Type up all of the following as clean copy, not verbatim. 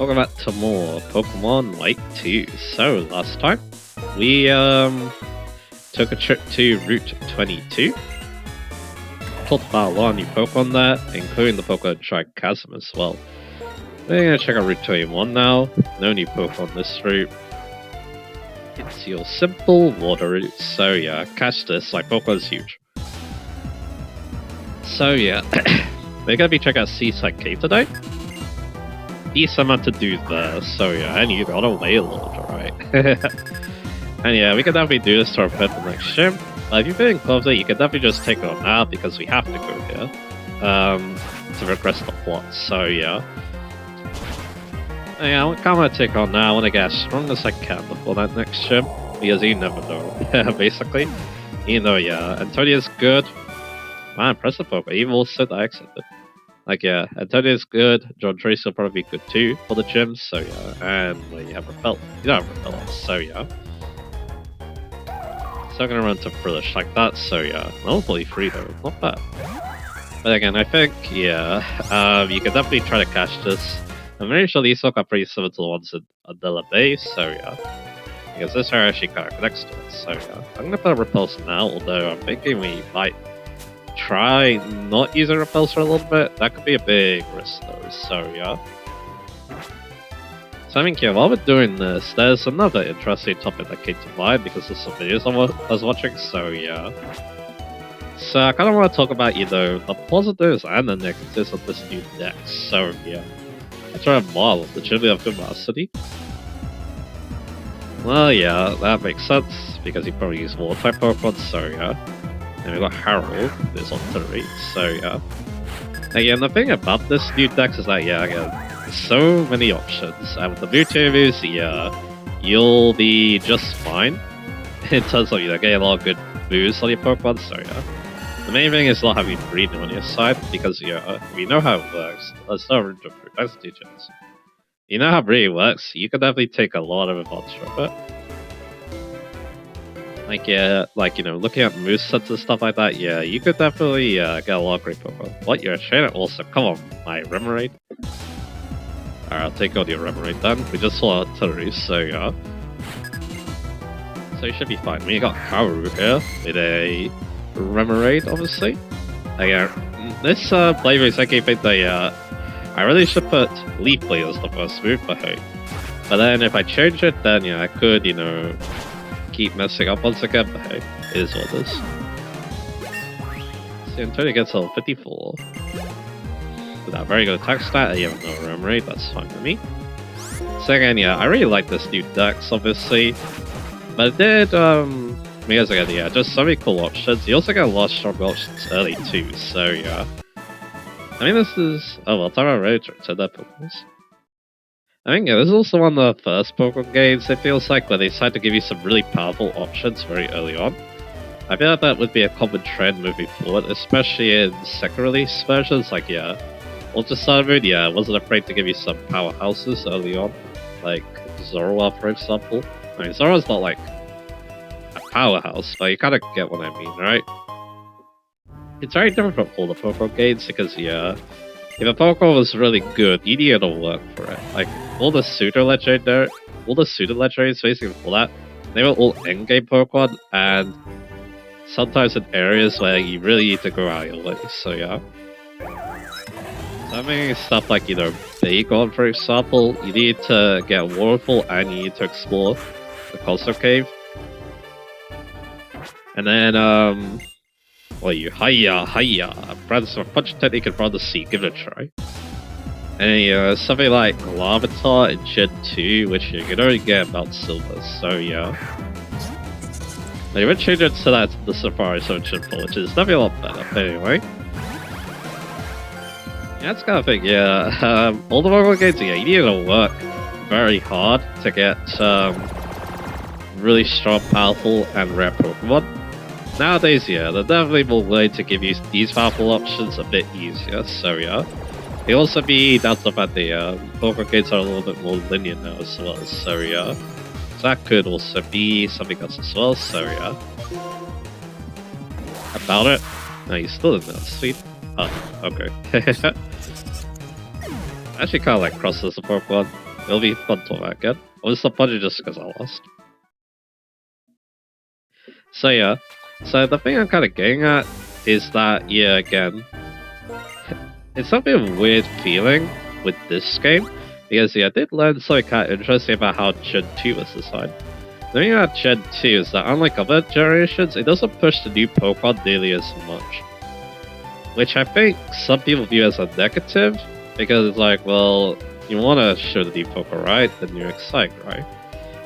Welcome back to more Pokemon White 2. So, last time, we took a trip to Route 22. Talked about a lot of new Pokemon there, including the Pokemon Chasm as well. We're gonna check out Route 21 now. No new Pokemon this route. It's your simple water route, so yeah, catch this, like Pokemon's huge. So yeah, we're gonna be checking out Seaside Cave today. Decent amount to do there, so yeah, and you got a Wailord, alright. And yeah, we can definitely do this to our bed the next gym. If you're feeling closer, you can definitely just take it on now because we have to go here to progress the plot, so yeah. Yeah, I kind of want to take on now. I want to get as strong as I can before that next gym, because you never know, basically. You know, yeah, Antonia's good. Man, impressive Pokemon. Even also the accepted. Like, yeah, Antonia's good. John Trace will probably be good too for the gym, so yeah. And well, you have Repel. You don't have Repel, so yeah. So I'm gonna run to Foolish like that, so yeah. Hopefully free though, not bad. But again, I think, yeah, you can definitely try to catch this. I'm pretty sure these look are pretty similar to the ones in Adela Bay, so yeah. Because this area actually kind of connects to it, so yeah. I'm gonna put a Repulse now, although I'm thinking we might try not using Repulse for a little bit. That could be a big risk though, so yeah. So I think, yeah, while we're doing this, there's another interesting topic that came to mind because of some videos I was watching, so yeah. So I kind of want to talk about, you know, the positives and the negatives of this new deck, so yeah. I try a model of the Chili of Vivacity. Well, yeah, that makes sense, because he probably used Water type Pokemon, so yeah. And we got Harold, this Artillery, so yeah. Again, the thing about this new deck is that, yeah, again, there's so many options, and with the Mewtwo moves, yeah, you'll be just fine in terms of, you know, getting a lot of good moves on your Pokemon, so yeah. The main thing is not having breeding on your side, because yeah, we know how it works. Let's not run through. That's the chance. You know how breeding works, you can definitely take a lot of advantage of it. Like, yeah, like, you know, looking at movesets and stuff like that, yeah, you could definitely get a lot of great Pokemon. What, you're a trainer? Also, come on, my Remoraid. Alright, I'll take out your Remoraid then. We just saw Artillery, so yeah. So you should be fine. We got Kaoru here with a Remoraid, obviously. Again, this flavor is like a bit that I really should put Leaf Blade as the first move for her. But then if I change it, then yeah, I could, you know, keep messing up once again, but hey, it is what it is. See, Antonio gets level 54. With that very good attack stat, you have no Remoraid, that's fine with me. So again, yeah, I really like this new dex, obviously. But it did, because again, yeah, just so many cool options. You also get a lot of strong options early too, so yeah. I mean, this is... Oh well, time about Road to their Pokemon. I mean, yeah, this is also one of the first Pokemon games, it feels like, where they decide to give you some really powerful options very early on. I feel like that would be a common trend moving forward, especially in second release versions, like, yeah. Ultra Sun Moon, yeah, wasn't afraid to give you some powerhouses early on, like Zorua, for example. I mean, Zorua's not like powerhouse, but you kind of get what I mean, right? It's very different from all the Pokemon games because, yeah, if a Pokemon was really good, you needed to work for it. Like, all the pseudo legendaries basically for that, they were all endgame Pokemon, and sometimes in areas where you really need to go out your way, so yeah. So I mean, stuff like, you know, Bagon, for example, you need to get Waterfall and you need to explore the Coastal Cave. And then, well, you hiya, Brands of punch technique in front of the sea, give it a try. And something like Larvitar in Gen 2, which you can only get about Silver, so yeah. They would change it to that the Safari so Gen 4, which is definitely a lot better, but anyway. Yeah, that's kind of thing, yeah. All the Pokemon games, yeah, you need to work very hard to get really strong, powerful, and rare Pokemon. Nowadays, yeah, they're definitely more willing to give you these powerful options a bit easier, so yeah. They also be down to the fact that Pokemon games are a little bit more linear now as well, so yeah. So that could also be something else as well, so yeah. About it? No, you're still in there, sweet. Oh, okay. Actually kind of like crosses the Pokemon. It'll be fun to that again. Or it's disappointed just because I lost. So yeah. So the thing I'm kind of getting at is that, yeah, again, it's a bit of a weird feeling with this game. Because, yeah, I did learn something kind of interesting about how Gen 2 was designed. The thing about Gen 2 is that, unlike other generations, it doesn't push the new Pokemon nearly as much. Which I think some people view as a negative, because it's like, well, you want to show the new Pokemon, right? Then you're excited, right?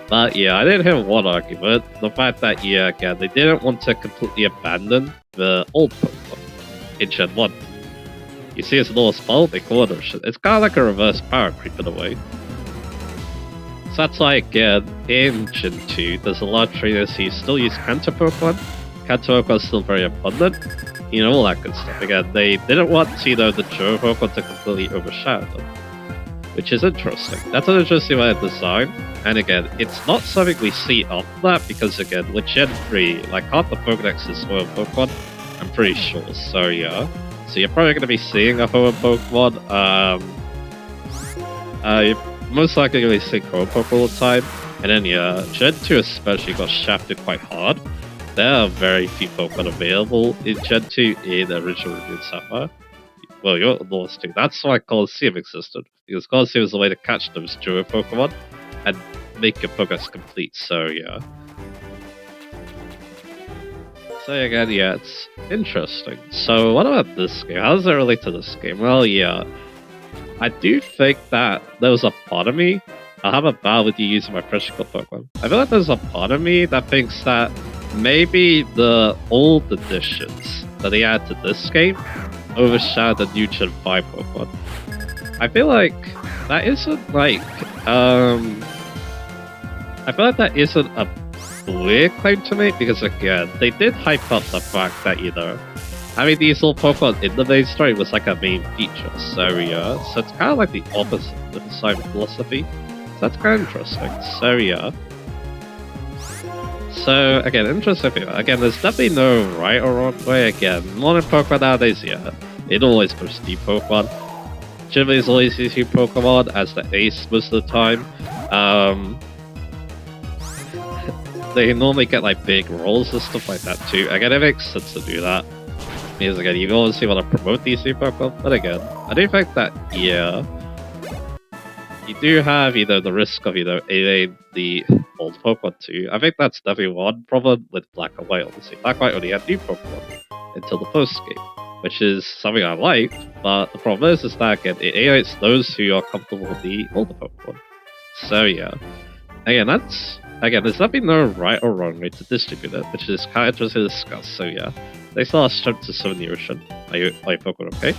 But yeah, I did hear one argument, the fact that, yeah, again, they didn't want to completely abandon the old Pokemon in Gen 1. You see its little spell, they call it a shit. It's kind of like a reverse power creep in a way. So that's why, again, in Gen 2, there's a lot of trainers who still use Kanto Pokemon. Kanto Pokemon is still very abundant. You know, all that good stuff. Again, they didn't want, you know, the Johto Pokemon to completely overshadow them. Which is interesting. That's an interesting way of design. And again, it's not something we see after that, because again, with Gen 3, like half the Pokédex is Hoenn Pokemon, I'm pretty sure. So yeah. So you're probably going to be seeing a Hoenn Pokemon. You're most likely going to be seeing Hoenn Pokemon all the time. And then yeah, Gen 2 especially got shafted quite hard. There are very few Pokemon available in Gen 2 in original Ruby and Sapphire. Well, you're lost too. That's why Colosseum existed. Because Colosseum is a way to catch those Johto Pokemon and make your Pokédex complete, so yeah. So again, yeah, it's interesting. So what about this game? How does it relate to this game? Well, yeah, I do think that there was a part of me, I'll have a battle with you using my precious Pokemon. I feel like there's a part of me that thinks that maybe the old additions that they add to this game overshadow the new Gen 5 Pokemon. I feel like that isn't like, I feel like that isn't a weird claim to make, because again, they did hype up the fact that, you know, having these little Pokemon in the main story was like a main feature, so yeah, so it's kind of like the opposite of the design philosophy, so that's kind of interesting, so yeah. So again, interesting thing, again, there's definitely no right or wrong way, again, modern Pokemon nowadays, yeah, it always push new Pokemon. Jimmy's always using Pokemon as the ace most of the time. They normally get like big roles and stuff like that too. Again, it makes sense to do that. Because again, you obviously want to promote these new Pokemon, but again, I do think that, yeah, you do have, you know, the risk of, you know, alienating the old Pokemon too. I think that's definitely one problem with Black and White, obviously. Black and White only had new Pokemon until the post-game, which is something I liked, but the problem is that, again, it alienates those who are comfortable with the older Pokemon. So yeah, again, there's definitely no right or wrong way to distribute it, which is kind of interesting to discuss, so yeah. Thanks a lot, strength to summon the ocean. Are you Pokemon okay?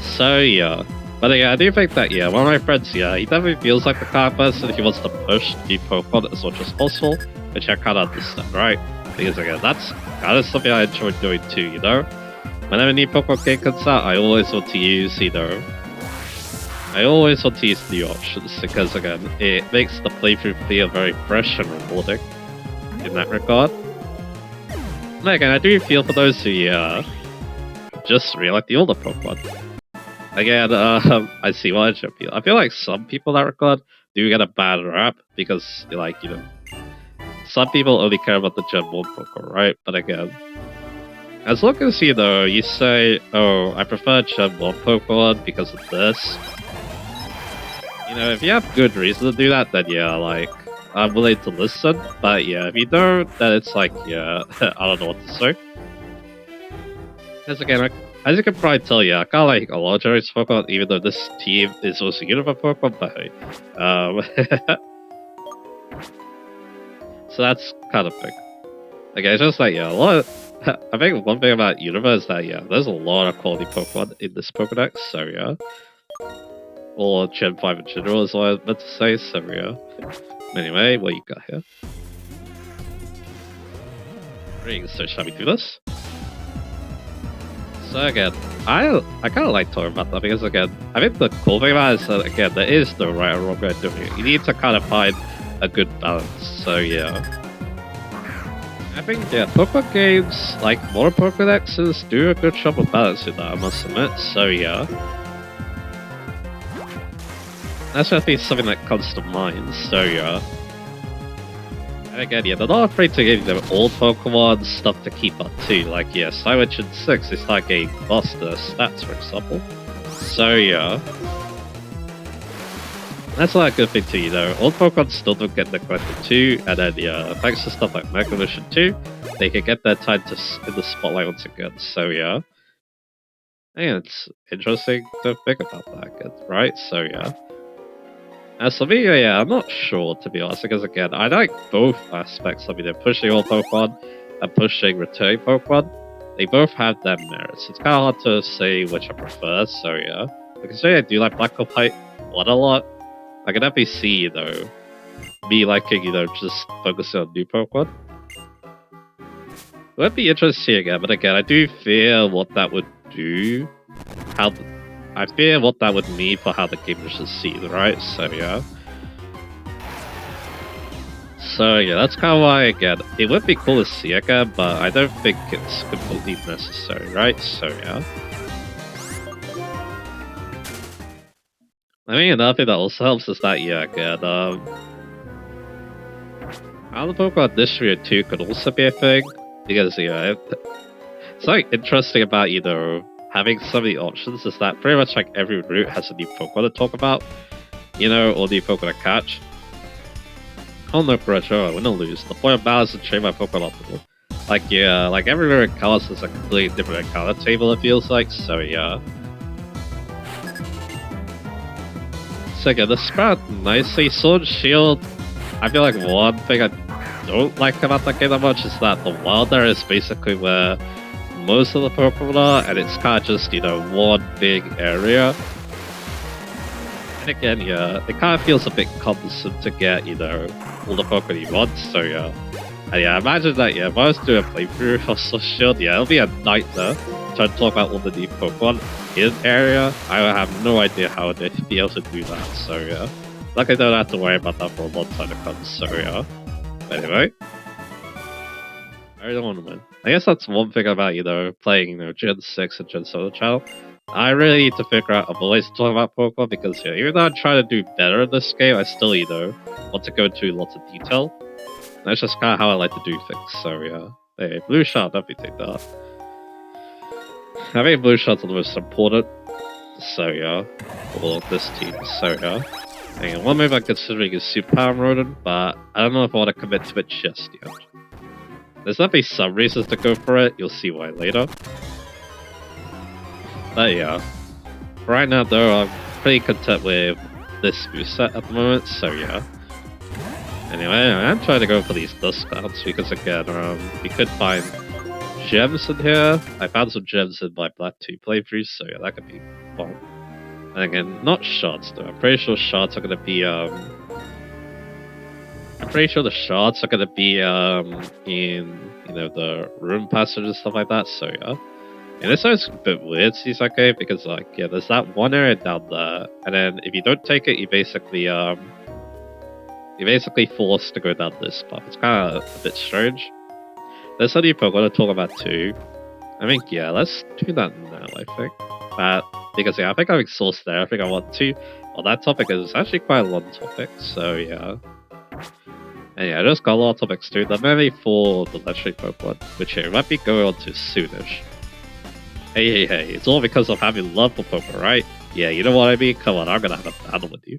So yeah. But yeah, I do think that, yeah, one of my friends, yeah, he definitely feels like the kind of person he wants to push new Pokemon as much as possible, which I kind of understand, right? Because again, that's kind of something I enjoy doing too, you know? Whenever a new Pokemon game comes out, I always want to use, you know, I always want to use new options, because again, it makes the playthrough feel very fresh and rewarding in that regard. And again, I do feel for those who, yeah, just really like the older Pokemon. Again, I see why I feel. I feel like some people in that regard do get a bad rap, because, like, you know, some people only care about the Gen 1 Pokemon, right? But again, as long as, you know, you say, oh, I prefer Gen 1 Pokemon because of this, you know, if you have good reason to do that, then yeah, like, I'm willing to listen. But yeah, if you don't, then it's like, yeah, I don't know what to say. As again, as you can probably tell, yeah, I kind of like a lot of generations Pokemon, even though this team is also Universe Pokemon, but hey. So that's kind of big. Okay, it's just like, yeah, a lot of, I think one thing about Universe is that, yeah, there's a lot of quality Pokemon in this Pokédex, so yeah. Or Gen 5 in general is what I was meant to say, so yeah. Anyway, what you got here? So shall we do this? So again, I kind of like talking about that, because again, I think the cool thing about it is that, again, there is no right or wrong way of doing it. You need to kind of find a good balance, so yeah. I think, yeah, Pokemon games, like more Pokédexes, do a good job of balancing that, I must admit, so yeah. That's definitely something that comes to mind, so yeah. And again, yeah, they're not afraid to give them old Pokemon stuff to keep up too. Like, yeah, Cybertron 6 is like a buster stats, for example. So yeah. That's not a good thing too, you know. Old Pokemon still don't get neglected too, and then yeah, thanks to stuff like Mega Evolution 2, they can get their time to in the spotlight once again. So yeah. And it's interesting to think about that, right? So yeah. As for me, yeah, I'm not sure to be honest, because again, I like both aspects of it, pushing old Pokemon and pushing returning Pokemon. They both have their merits. It's kind of hard to say which I prefer, so yeah. Because I do like Black White one a lot. I can definitely see, you know, me liking, you know, just focusing on new Pokemon. It would be interesting again, but again, I do fear what that would do. I fear what that would mean for how the game is received, right? So yeah. So yeah, that's kind of why, again, it would be cool to see again, but I don't think it's completely necessary, right? So yeah. I mean, another thing that also helps is that, yeah, again, how the Pokemon District 2 could also be a thing, because, yeah, it's like interesting about, you know, having so many options is that pretty much like every route has a new Pokemon to talk about, you know, or new Pokemon to catch. Oh no, pressure, I win or lose. The point of balance is to train my Pokemon optimal. Like, yeah, like every rare colors is a completely different color table, it feels like, so yeah. So again, the sprout nicely. Sword Shield, I feel like one thing I don't like about that game that much is that the wild area is basically where most of the Pokemon are, and it's kind of just, you know, one big area. And again, yeah, it kind of feels a bit cumbersome to get, you know, all the Pokemon you want, so yeah. And yeah, imagine that, yeah, if I was to do a playthrough of Sword Shield, yeah, it'll be a nightmare trying to talk about all the new Pokemon in area. I would have no idea how they'd be able to do that, so yeah. Like, I don't have to worry about that for a long time to come, so yeah. But anyway. I don't want to win. I guess that's one thing about, you know, playing, you know, Gen 6 and Gen 7 channel. I really need to figure out other ways to talk about Pokemon because, yeah, even though I'm trying to do better in this game, I still, you know, want to go into lots of detail. That's just kind of how I like to do things, so yeah. Hey, Blue Shot, definitely take that. I think Blue Shot's the most important, so yeah, for this team, so yeah. And one move I'm considering is Super Power Rodent, but I don't know if I want to commit to it just yet. There's definitely some reasons to go for it, you'll see why later. But yeah, right now though, I'm pretty content with this moveset at the moment, so yeah. Anyway, I'm trying to go for these dust clouds because again, we could find gems in here. I found some gems in my Black 2 playthroughs, so yeah, that could be fun. And again, not shards though. I'm pretty sure shards are gonna be I'm pretty sure the shards are gonna be in, you know, the room passage and stuff like that, so yeah. And this is a bit weird, Seaside Cave, because like, yeah, there's that one area down there, and then if you don't take it, you're basically forced to go down this path. It's kind of a bit strange. There's something I'm gonna talk about too. I think, yeah, let's do that now, I think. Because yeah, I think I've exhausted everything I want to on that topic, because it's actually quite a long topic, so yeah. And yeah, I just got a lot of topics too. They're mainly for the legendary Pokemon, which I might be going on to soonish. Hey, it's all because of having love for Pokemon, right? Yeah, you know what I mean? Come on, I'm gonna have a battle with you.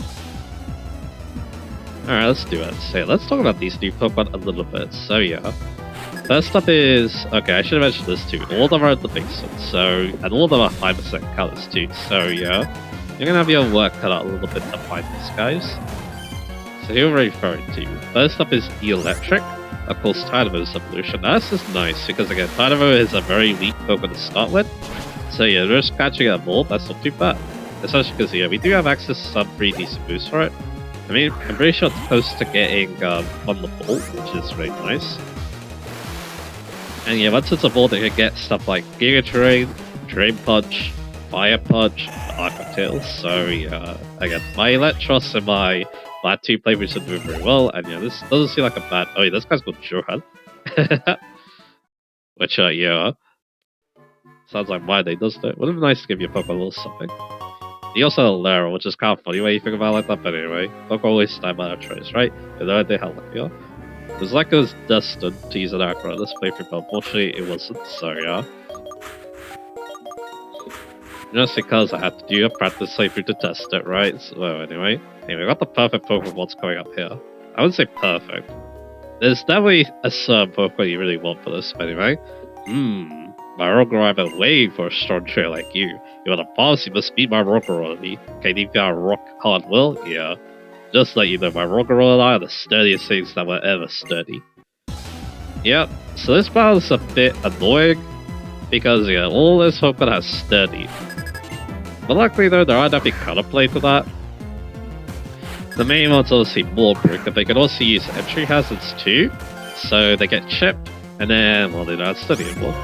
Alright, let's do it. So let's talk about these new Pokemon a little bit. So yeah. First up is... Okay, I should have mentioned this too. All of them are at the base one, so... And all of them are 5% colors too, so yeah. You're gonna have your work cut out a little bit to find these guys. So who am I referring to? First up is Electric. Of course, Tynamo's evolution. Now, this is nice, because again, Tynamo is a very weak Pokemon to start with. So yeah, just catching it more, that's not too bad. Especially because, yeah, we do have access to some pretty decent boosts for it. I mean, I'm pretty sure it's close to getting on the ball, which is very nice. And yeah, once it's a ball, they can get stuff like Giga Terrain, Drain Punch, Fire Punch, Arc Tail. So yeah, again, my Electros and my Black 2 playthroughs are doing very well, and yeah, this doesn't seem like a bad... Oh yeah, this guy's called Johan. Which, yeah, sounds like my day, doesn't it? Would have been nice to give you a Pokemon a little something. He also had a Lara, which is kind of funny when you think about it like that, but anyway. Don't always stand by our choice, right? You know, they had lucky. It was like it was destined to use an acro on this playthrough, but unfortunately it wasn't, so yeah. Just because I had to do a practice playthrough to test it, right? So anyway, we got the perfect Pokemon's coming up here. I wouldn't say perfect. There's definitely a certain Pokemon you really want for this, but anyway. My Rogoro, I've been waiting for a strong trainer like you. You want a boss, you must beat my Rogoro. Can you got a rock hard will? Yeah. Just let you know, my Rogoro and I are the sturdiest things that were ever sturdy. Yep, so this battle is a bit annoying, because yeah, all this Pokemon has sturdy. But luckily though, there are definitely counterplay to that. The main one's obviously more brick, but they can also use entry hazards too, so they get chipped, and then, well, they're not sturdy anymore.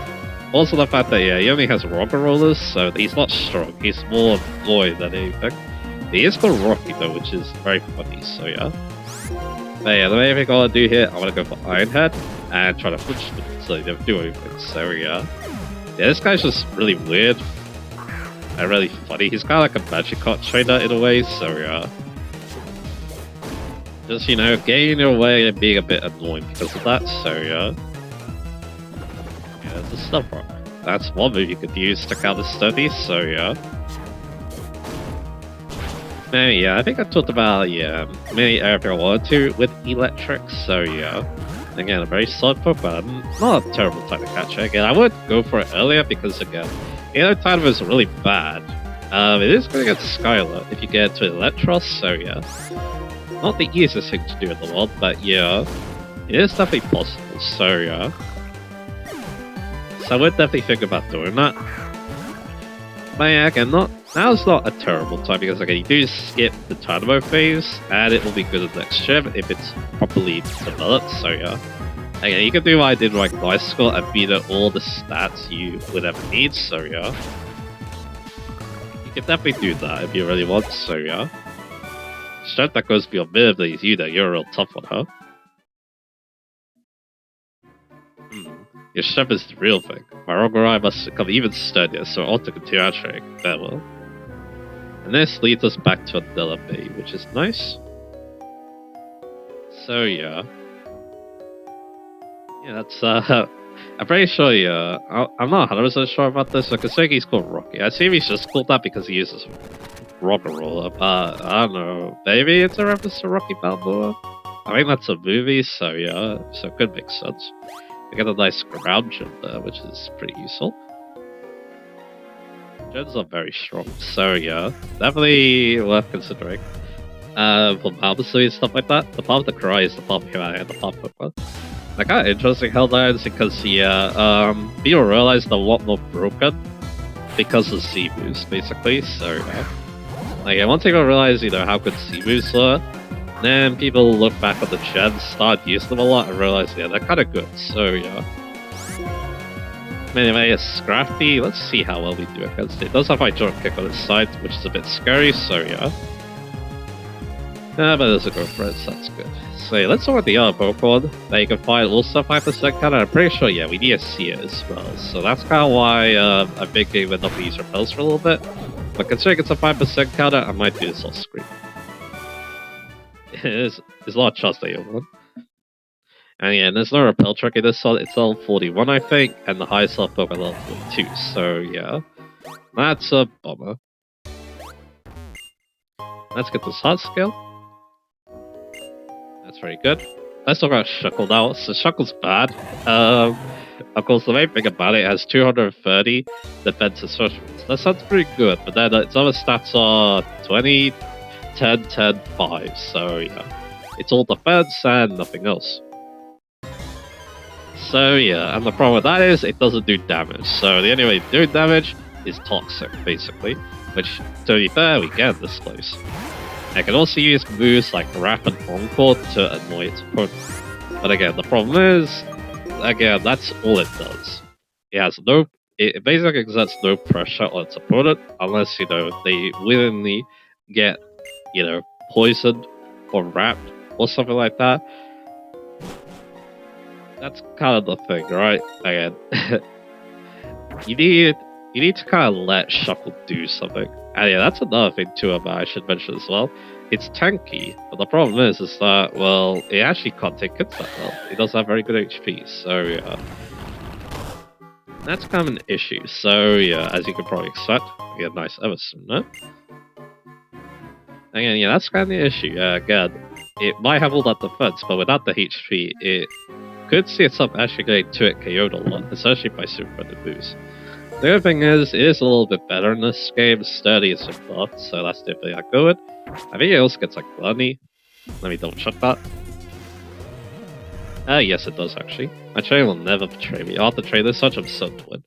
Also the fact that, yeah, he only has rocker rollers, so he's not strong, he's more void than anything. He is called Rocky though, which is very funny, so yeah. But yeah, the main thing I want to do here, I want to go for Iron Head, and try to punch them so they don't do anything, so yeah. Yeah, this guy's just really weird, and really funny. He's kind of like a Magikarp trainer in a way, so yeah. Just, you know, getting in your way and being a bit annoying because of that, so yeah. Yeah, there's a Snub Rock. That's one move you could use to counter sturdy, so yeah. Yeah, I think I talked about, yeah, many everything I wanted to with Electric, so yeah. Again, a very solid Pokemon. Not a terrible time to catch it. Again, I would go for it earlier because, again, time is really bad. It is going to get Skylar if you get to Electros, so yeah. Not the easiest thing to do in the world, but yeah, it is definitely possible, so yeah. So I would definitely think about doing that. But yeah, again, now's not a terrible time because again, you do skip the Tynamo phase, and it will be good at next gym if it's properly developed, so yeah. Again, you can do what I did like Night School and beat at all the stats you would ever need, so yeah. You can definitely do that if you really want, so yeah. Strength that goes beyond mid abilities, you're a real tough one, huh? Your strength is the real thing. My Rogorai must become even sturdier, so I ought to continue our training. Farewell. And this leads us back to Adela Bay, which is nice. So yeah. Yeah, that's I'm pretty sure, yeah. I'm not 100% sure about this, because he's called Rocky. I assume he's just called that because he uses Rocker Roller, but I don't know. Maybe it's a reference to Rocky Balboa? I think that's a movie, so yeah, so it could make sense. We get a nice ground jump there, which is pretty useful. Gens are very strong, so yeah, definitely worth considering. For Palmacy and stuff like that. The part of the Cry is the part of and the part of Pokemon. Like, kind of interesting Hell Lions because, yeah, people realize they're a lot more broken because of Z-moves, basically, so yeah. Like, once people realize, you know, how good Z-moves are, then people look back at the gens, start using them a lot, and realize, yeah, they're kind of good, so yeah. Anyway, it's Scrafty, let's see how well we do against it. It does have my jump kick on its side, which is a bit scary, so yeah. But there's a go for it, so that's good. So yeah, let's talk about the other Pokemon that you can find also 5% counter. I'm pretty sure, yeah, we need to see it as well. So that's kind of why I'm thinking we're not going to use Repels for a little bit. But considering it's a 5% counter, I might do this off screen. There's a lot of chance that you'll win. And yeah, there's no Repel trick in this one. It's level 41, I think, and the highest level Pokemon level 42. So yeah, that's a bummer. Let's get the Heart skill. That's very good. Let's talk about Shuckle now. So Shuckle's bad. Of course, the main thing about it has 230 defense and social moves. That sounds pretty good, but then its other stats are 20, 10, 10, 5. So yeah, it's all defense and nothing else. So yeah, and the problem with that is it doesn't do damage. So the only way to do damage is Toxic, basically. Which, to be fair, we get in this place. I can also use moves like Rapid Encore to annoy its opponent. But again, the problem is, again, that's all it does. It basically exerts no pressure on its opponent unless, you know, they willingly get, you know, poisoned or wrapped or something like that. That's kind of the thing, right? Again, you need to kind of let Shuckle do something. And yeah, that's another thing too about I should mention as well. It's tanky, but the problem is that, well, it actually can't take hits that well. It doesn't have very good HP, so yeah. That's kind of an issue, so yeah, as you can probably expect, we get a nice Everson, no? Again, yeah, that's kind of the issue. Again, it might have all that defense, but without the HP, it could see itself actually getting to it KO'd a lot, especially by super credit boost. The other thing is, it is a little bit better in this game. Sturdy is some buff, so that's definitely not good. I think it also gets like Gluttony. Let me double check that. Yes, it does actually. My trainer will never betray me. I'll have to trade this such, I'm so twin.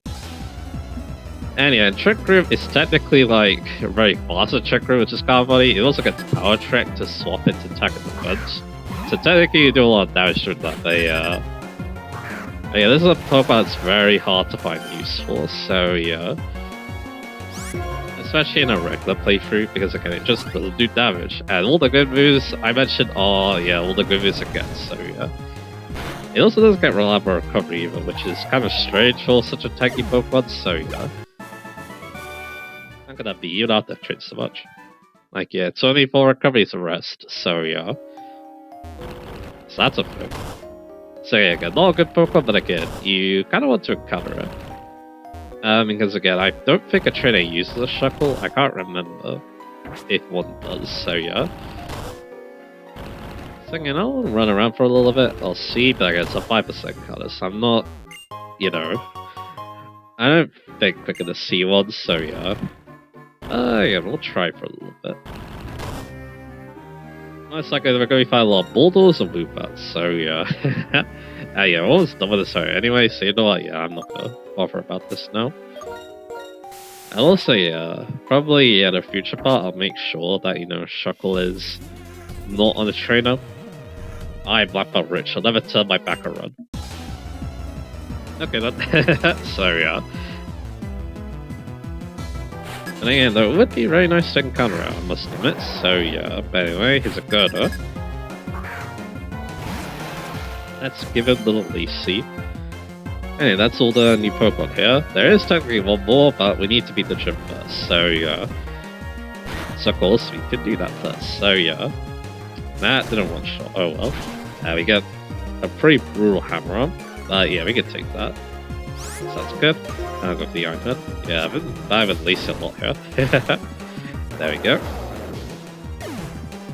And yeah, Trick Room is technically like very fast at Trick Room, which is kind of funny. It also gets Power Trick to swap into attack and defense. So technically you do a lot of damage through that. Yeah, this is a Pokemon that's very hard to find use for, so yeah. Especially in a regular playthrough, because again, it just doesn't do damage. And all the good moves I mentioned are, yeah, all the good moves it gets, so yeah. It also doesn't get reliable recovery either, which is kind of strange for such a tanky Pokemon, so yeah. How could that be? You don't have to crit so much. Like, yeah, it's only 4 recoveries a rest, so yeah. So that's a thing. So yeah, again, not a good Pokemon, but again, you kind of want to encounter it. Because again, I don't think a trainer uses a Shuckle. I can't remember if one does, so yeah. So again, I'll run around for a little bit, I'll see, but again, it's a 5% color, so I'm not, you know, I don't think we're gonna see one, so yeah. Yeah, we'll try for a little bit. Most likely we're going to find a lot of Bulldogs or Loopouts, so yeah. Yeah, we're almost done with this area anyway, so you know what, yeah, I'm not gonna bother about this now. And also, yeah, probably in a future part, I'll make sure that, you know, Shuckle is not on the trainer. I'm Black Belt Rich, I'll never turn my back around. Okay, then. So yeah. And again, though, it would be very nice to encounter it, I must admit, so yeah. But anyway, here's a Girder. Let's give it a little Lacey. Anyway, that's all the new Pokemon here. There is technically one more, but we need to beat the gym first, so yeah. So of course, we can do that first, so yeah. That didn't one shot, oh well. We get a pretty brutal hammer on, but yeah, we can take that. Sounds good. I'll go for the Iron Head. Yeah, I've at least a lot here. There we go.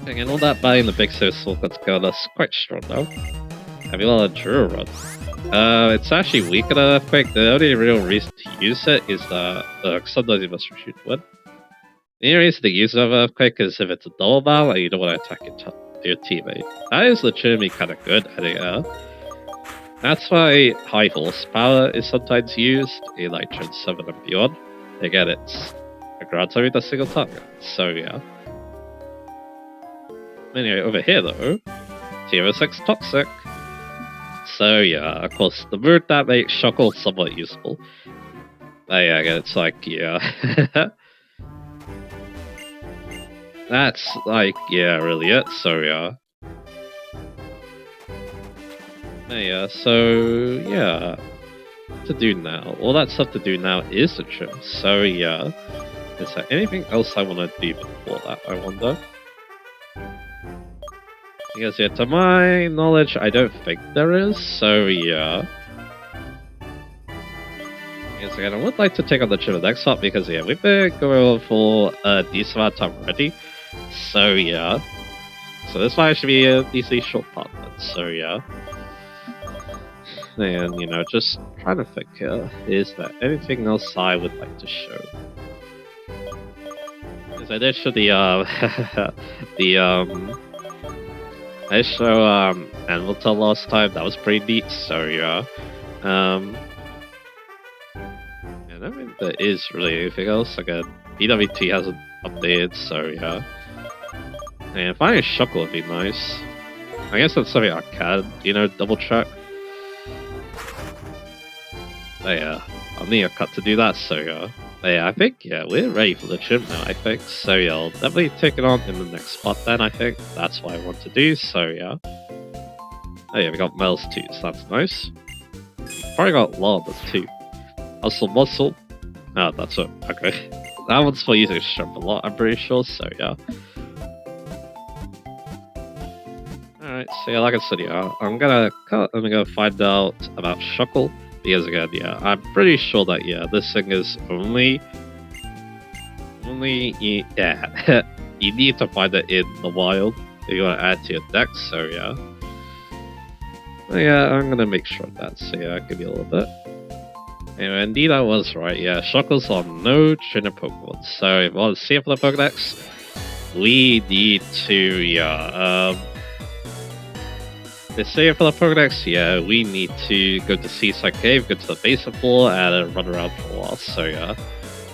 Again, all that buying the big social got go, that's quite strong though. Have you let a Drew run? It's actually weaker than Earthquake. The only real reason to use it is that sometimes you must shoot one. The only reason to use it of Earthquake is if it's a double battle and you don't want to attack your teammate. That is legitimately kind of good, I think. That's why high horsepower is sometimes used in like Gen 7 and beyond. Again, it's a ground type with a single target, so yeah. Anyway, over here though, TM6 Toxic. So yeah, of course, the mood that makes Shuckle somewhat useful. But yeah, again, it's like, yeah. That's like, yeah, really it, so yeah. Yeah, so yeah, what to do now? All that stuff to do now is the trim, so yeah. Is there anything else I want to do before that, I wonder? Because yeah, to my knowledge, I don't think there is, so yeah. Yes, again, I would like to take on the trim next part because yeah, we've been going on for a decent amount of time already, so yeah. So this might actually be a decently short part then, so yeah. And, you know, just trying to think here, is there anything else I would like to show? Because I did show I show, Animal Tail last time, that was pretty neat, so yeah. And I think there is really anything else, again, BWT hasn't updated, so yeah. And finding a Shuckle would be nice. I guess that's something I can, you know, double check. But yeah, I'll need a cut to do that, so yeah. But yeah, I think, yeah, we're ready for the gym now, I think. So yeah, I'll definitely take it on in the next spot then, I think. That's what I want to do, so yeah. Oh yeah, we got Mel's too, so that's nice. Probably got Lava too. Also Muscle. Ah, that's it, okay. That one's for using Shrimp a lot, I'm pretty sure, so yeah. Alright, so yeah, like I said, yeah, I'm gonna find out about Shuckle, because again, yeah, I'm pretty sure that, yeah, this thing is only, yeah, you need to find it in the wild if you want to add to your deck, so yeah. But yeah, I'm gonna make sure of that, so yeah, I'll give you a little bit. Anyway, indeed I was right, yeah, Shuckles are no trainer Pokemon, so if you want to see it for the Pokedex, we need to, yeah, to see it for the Pokedex, yeah, we need to go to Seaside Cave, go to the basement floor, and run around for a while, so yeah.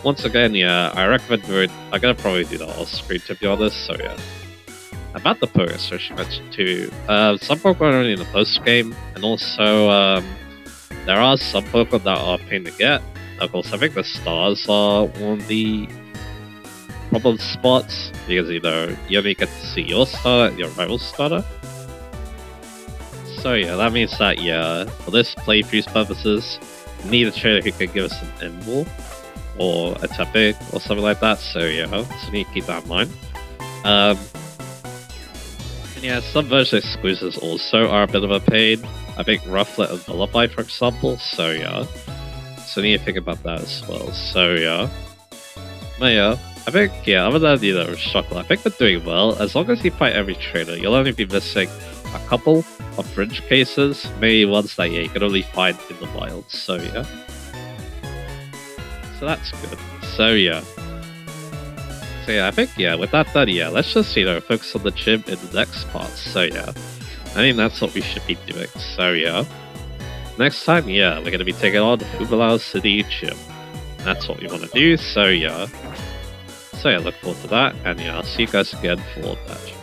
Once again, yeah, I recommend doing, I'm gonna probably do that off screen to be honest, so yeah. About the Pokedex, I should mention too, some Pokemon are only in the post game, and also, there are some Pokemon that are a pain to get. Of course, I think the stars are one of the problem spots, because, you know, you only get to see your starter and your rival's starter. So yeah, that means that, yeah, for this playthrough's purposes, we need a trainer who can give us an N-Ball, or a Tepic, or something like that, so yeah, so we need to keep that in mind. And yeah, some version exclusives also are a bit of a pain. I think Rufflet and Lullaby, for example, so yeah. So we need to think about that as well, so yeah. But yeah, I think, yeah, other than, you know, Shuckle, I think they're doing well. As long as you fight every trainer, you'll only be missing a couple of fringe cases, maybe ones that, yeah, you can only find in the wild, so yeah. So that's good, so yeah. So yeah, I think, yeah, with that done, yeah, let's just, you know, focus on the gym in the next part, so yeah. I think that's what we should be doing, so yeah. Next time, yeah, we're gonna be taking on Humalao City Gym. That's what we want to do, so yeah. So yeah, look forward to that, and yeah, I'll see you guys again for that.